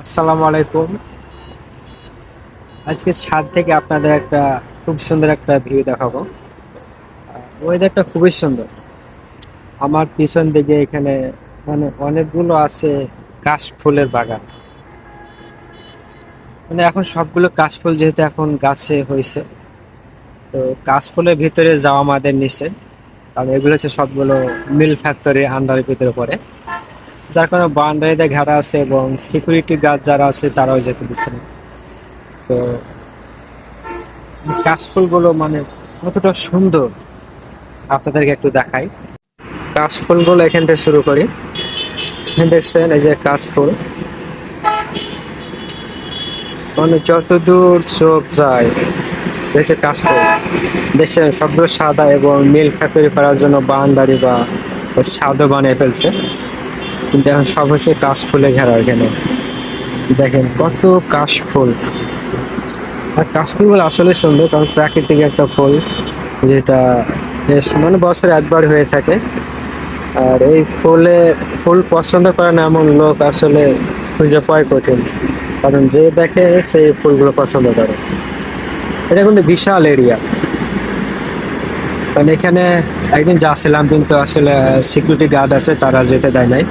আসসালামু আলাইকুম। আজকে ছাদ থেকে আপনাদের একটা খুব সুন্দর একটা ভিউ দেখাবো। ওয়েদারটা খুবই সুন্দর। আমার পিছন দিকে এখানে মানে অনেকগুলো আছে কাশফুলের বাগান। মানে এখন সবগুলো কাশফুল যেহেতু এখন গাছে হয়েছে, তো কাশফুলের ভিতরে যাওয়া আমাদের নিচে, কারণ এগুলো হচ্ছে সবগুলো মিল ফ্যাক্টরি আন্ডারের ভিতরে পড়ে, যার কারণে বাউন্ডারিতে ঘেরা আছে এবং সিকিউরিটি গার্ড যারা আছে তারাও যেতে দিচ্ছে না। তো কাশফুলগুলো মানে কতটা সুন্দর আপনাদেরকে একটু দেখাই। কাশফুলগুলো এখান থেকে শুরু করি। এখানে দেখছেন এই যে কাশফুল, মানে যতদূর চোখ যায় দেখছে কাশফুল। দেশে সবগুলো সাদা এবং মিল ফ্যাক্টরি করার জন্য বাউন্ডারি বা ছাদও বানিয়ে ফেলছে, কিন্তু এখন সব হচ্ছে কাশফুলে ঘেরা। এখানে দেখেন কত কাশফুল। আর কাশফুলগুলো আসলে সুন্দর, কারণ প্রাকৃতিক একটা ফুল, যেটা বেশ মানে বছরে একবার হয়ে থাকে। আর এই ফুল পছন্দ করে না এমন লোক আসলে খুঁজে পাওয়াই কঠিন, কারণ যে দেখে সেই ফুলগুলো পছন্দ করে। এটা কিন্তু বিশাল এরিয়া। মানে এখানে একদিন যাচ্ছিলাম, কিন্তু আসলে সিকিউরিটি গার্ড আছে, তারা যেতে দেয় নাই।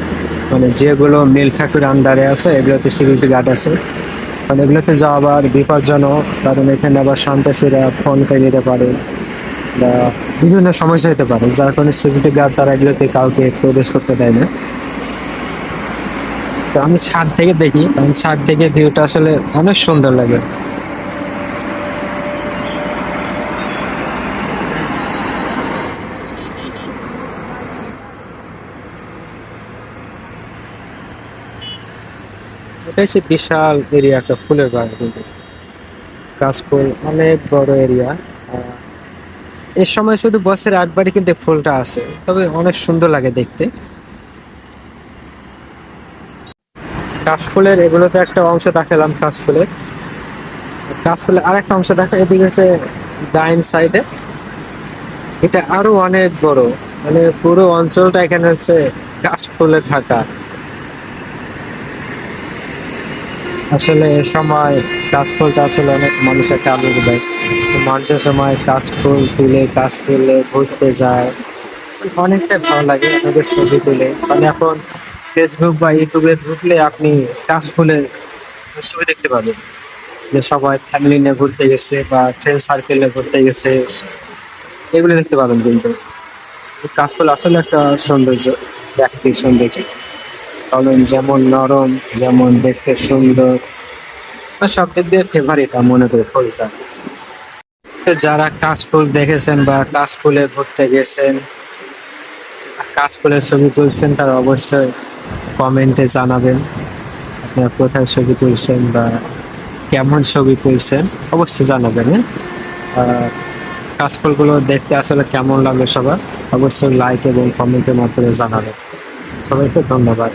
মানে যেগুলো মিল ফ্যাক্টরি আন্ডারে আছে এগুলোতে সিকিউরিটি গার্ড আছে, মানে এগুলোতে যাওয়া আবার বিপজ্জনক, কারণ এখানে আবার সন্ত্রাসীরা ফোন করে নিতে পারে বা বিভিন্ন সমস্যা হতে পারে, যার কারণে সিকিউরিটি গার্ড তারা এগুলোতে কাউকে প্রবেশ করতে দেয় না। তো আমি ছাদ থেকে দেখি, কারণ ছাদ থেকে ভিউটা আসলে অনেক সুন্দর লাগে। এটা হচ্ছে বিশাল এরিয়া, একটা ফুলের বাগান কিন্তু। কাশফুল অনেক বড় এরিয়া। এর সময় শুধু বছরে একবারই কিন্তু ফুলটা আসে, তবে অনেক সুন্দর লাগে দেখতে। কাশফুলের এগুলোতে একটা অংশ দেখালাম, কাশফুলের কাশফুলের আর একটা অংশ দেখা এদিকে হচ্ছে ডাইন সাইডে। এটা আরো অনেক বড়, মানে পুরো অঞ্চলটা এখানে হচ্ছে কাশফুলে ঢাকা। আসলে এ সময় কাশফুলটা আসলে অনেক মানুষের একটা আনন্দ দেয়। মানুষের সময় কাশফুল তুলে কাশফুলে ঘুরতে যায়, অনেকটাই ভালো লাগে। আপনাদের ছবি তুলে মানে এখন ফেসবুক বা ইউটিউবে ঢুকলে আপনি কাশফুলের ছবি দেখতে পাবেন, যে সবাই ফ্যামিলি নিয়ে ঘুরতে গেছে বা ফ্রেন্ড সার্কেল নিয়ে ঘুরতে গেছে, এগুলো দেখতে পাবেন। কিন্তু কাশফুল আসলে একটা সৌন্দর্য, প্রাকৃতিক সৌন্দর্য, কারণ যেমন নরম, যেমন দেখতে সুন্দর, আর সব দিক দিয়ে ফেভারিট মনে করি ফুলটা। তো যারা কাশফুল দেখেছেন বা কাশফুলে ঘুরতে গেছেন, কাশফুলের ছবি তুলছেন, তারা অবশ্যই কমেন্টে জানাবেন আপনারা কোথায় ছবি তুলছেন বা কেমন ছবি তুলছেন, অবশ্যই জানাবেন। হ্যাঁ, আর কাশফুলগুলো দেখতে আসলে কেমন লাগলো সবার, অবশ্যই লাইক এবং কমেন্টের মাধ্যমে জানাবেন। সবাইকে ধন্যবাদ।